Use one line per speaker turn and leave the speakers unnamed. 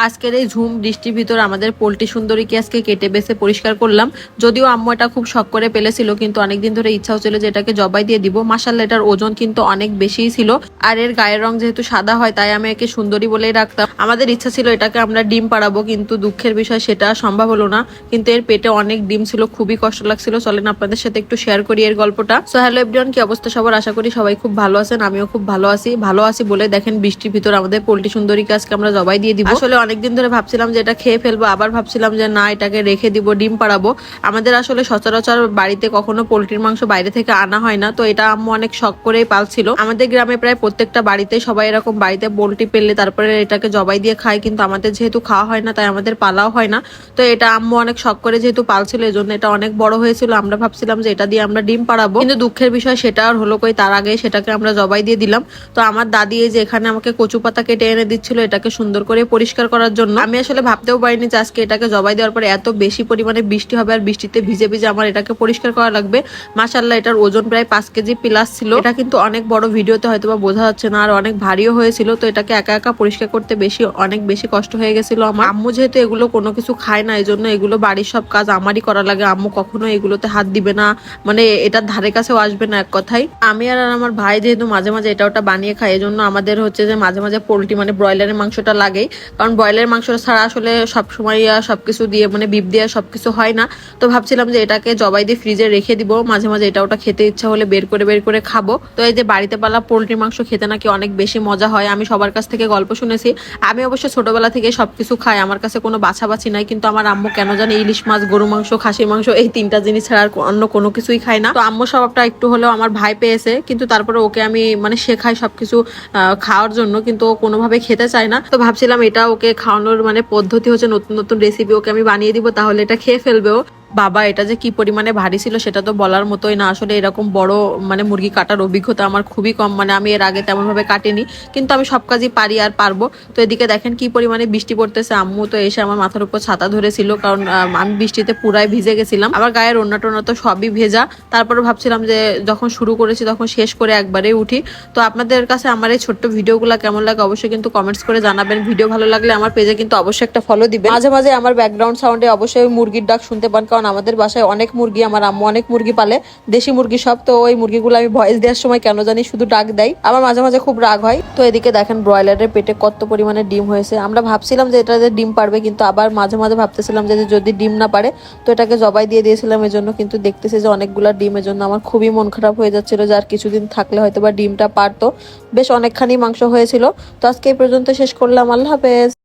আজকের এই ঝুম বৃষ্টির ভিতর আমাদের পোল্ট্রি সুন্দরীকে আজকে কেটে বেছে পরিষ্কার করলাম। যদিও আম্মু এটা খুব শখ করে পেলেছিল, কিন্তু অনেকদিন ধরে ইচ্ছাও ছিল যে এটাকে জবাই দিয়ে দিব। মাশাআল্লাহ, এটার ওজন কিন্তু অনেক বেশিই ছিল, আর এর গায়ের রং যেহেতু সাদা হয় তাই আমি একে সুন্দরী বলেই রাখতাম। আমাদের ইচ্ছা ছিল এটাকে আমরা ডিম পাড়াবো, কিন্তু দুঃখের বিষয় সেটা সম্ভব হলো না। কিন্তু এর পেটে অনেক ডিম ছিল, খুবই কষ্ট লাগছিল। চলেন আপনাদের সাথে একটু শেয়ার করি এর গল্পটা। সো হ্যালো এভরিওয়ান, কি অবস্থা সবার? আশা করি সবাই খুব ভালো আছেন। আমিও খুব ভালো আছি বলে দেখেন বৃষ্টির ভিতর আমাদের পোল্ট্রি সুন্দরীকে আজকে আমরা জবাই দিয়ে দিব। আসলে অনেকদিন ধরে ভাবছিলাম যে এটা খেয়ে ফেলবো, আবার ভাবছিলাম যে না, এটাকে রেখে দিব, ডিম পাড়াবো। আমাদের আসলে সচরাচর বাড়িতে কখনো পোল্ট্রির মাংস বাইরে থেকে আনা হয় না, তো এটা আম্মু অনেক শখ করেই পালছিল। আমাদের গ্রামে প্রায় প্রত্যেকটা বাড়িতে সবাই এরকম বাড়িতে পোল্ট্রি পেলে তারপরে এটাকে জবাই দিয়ে খায়, কিন্তু আমাদের যেহেতু খাওয়া হয় না তাই আমাদের পালাও হয় না। তো এটা আম্মু অনেক শখ করে যেহেতু পালছিল, এই জন্য এটা অনেক বড় হয়েছিল। আমরা ভাবছিলাম যে এটা দিয়ে আমরা ডিম পাড়াবো, কিন্তু দুঃখের বিষয় সেটা আর হলো কই, তার আগে সেটাকে আমরা জবাই দিয়ে দিলাম। তো আমার দাদি এই যে এখানে আমাকে কচু পাতা কেটে এনে দিচ্ছিল এটাকে সুন্দর করে পরিষ্কার করার জন্য। আমি আসলে ভাবতেও পারিনি যে আজকে এটাকে জবাই দেওয়ার পরে এত বেশি পরিমাণে বৃষ্টি হবে, আর বৃষ্টিতে ভিজে ভিজে আমার এটাকে পরিষ্কার করা লাগবে। মাশাআল্লাহ, এটার ওজন প্রায় 5 কেজি প্লাস ছিল। এটা কিন্তু অনেক বড়, ভিডিওতে হয়তো বা বোঝা যাচ্ছে না, আর অনেক ভারীও হয়েছিল। তো এটাকে একা একা পরিষ্কার করতে অনেক বেশি কষ্ট হয়ে গেছিল আমার। আম্মু যেহেতু এগুলো কোনো কিছু খায় না, এই জন্য এগুলো বাড়ির সব কাজ আমারই করা লাগে। আম্মু কখনো এগুলোতে হাত দিবে না, মানে এটার ধারে কাছেও আসবে না এক কথায়। আমি আর আমার ভাই যেহেতু মাঝে মাঝে এটা ওটা বানিয়ে খাই, এই জন্য আমাদের হচ্ছে যে মাঝে মাঝে পোল্ট্রি মানে ব্রয়লারের মাংসটা লাগে। কারণ ব্রয়লারের মাংস ছাড়া আসলে সবসময় সবকিছু দিয়ে মানে বিপ দিয়ে সবকিছু হয় না। তো ভাবছিলাম যে এটাকে জবাই দিয়ে ফ্রিজে রেখে দিব, মাঝে মাঝে এটা ওটা খেতে ইচ্ছা হলে বের করে খাবো। তো এই যে বাড়িতে পালা পোল্ট্রি মাংস খেতে নাকি অনেক বেশি মজা হয়, আমি সবার কাছ থেকে গল্প শুনেছি। আমি অবশ্য ছোটবেলা থেকে সবকিছু খাই, আমার কাছে কোনো বাছাবাছি নাই। কিন্তু আমার আম্মু কেন জানি ইলিশ মাছ, গরু মাংস, খাসির মাংস এই 3টা জিনিস ছাড়া আর অন্য কোনো কিছুই খায় না। তো আম্মু স্বভাবটা একটু হলেও আমার ভাই পেয়েছে, কিন্তু তারপরে ওকে আমি মানে শেখাই সবকিছু খাওয়ার জন্য, কিন্তু ও কোনোভাবে খেতে চায় না। তো ভাবছিলাম এটা ওকে খাওয়ানোর মানে পদ্ধতি হচ্ছে নতুন নতুন রেসিপি ওকে আমি বানিয়ে দিব, তাহলে এটা খেয়ে ফেলবে ও। বাবা, এটা যে কি পরিমাণে ভারী ছিল সেটা তো বলার মতোই না। আসলে এরকম বড় মানে মুরগি কাটার অভিজ্ঞতা আমার খুবই কম, মানে আমি এর আগে তেমন ভাবে কাটিনি, কিন্তু আমি সব কাজই পারি আর পারবো। তো এদিকে দেখেন কি পরিমাণে বৃষ্টি পড়তেছে। আম্মু তো এসে আমার মাথার উপর ছাতা ধরেছিল, কারণ আমি বৃষ্টিতে পুরাই ভিজে গেছিলাম। আমার গায়ের ওড়না টোনা তো সবই ভেজা। তারপরে ভাবছিলাম যে যখন শুরু করেছি তখন শেষ করে একবারে উঠি। তো আপনাদের কাছে আমার এই ছোট্ট ভিডিওগুলো কেমন লাগে অবশ্যই কিন্তু কমেন্টস করে জানাবেন। ভিডিও ভালো লাগলে আমার পেজে কিন্তু অবশ্যই একটা ফলো দিবেন। মাঝে মাঝে আমার ব্যাকগ্রাউন্ড সাউন্ডে অবশ্যই মুরগির ডাক শুনতে পান, কারণ আমাদের বাসায় অনেক মুরগি, আমার আম্মু অনেক মুরগি পালে, দেশি মুরগি সব। তো ওই মুরগিগুলো আমি ভয়েস দেওয়ার সময় কেন জানি শুধু ডাক দেয়, আমার মাঝে মাঝে খুব রাগ হয়। তো এদিকে দেখেন ব্রয়লারের পেটে কত পরিমাণে ডিম হয়েছে। আমরা ভাবছিলাম যে এটাতে ডিম পারবে, কিন্তু আবার মাঝে মাঝে ভাবতেছিলাম যে যদি ডিম না পারে তো এটাকে জবাই দিয়ে দিয়েছিলাম এজন্য। কিন্তু দেখতেছি যে অনেকগুলো ডিম, এজন্য আমার খুবই মন খারাপ হয়ে যাচ্ছিল যে আর কিছুদিন থাকলে হয়তো বা ডিমটা পারতো। বেশ অনেকখানি মাংস হয়েছিল। তো আজকে এই পর্যন্ত শেষ করলাম। আল্লাহ হাফেজ।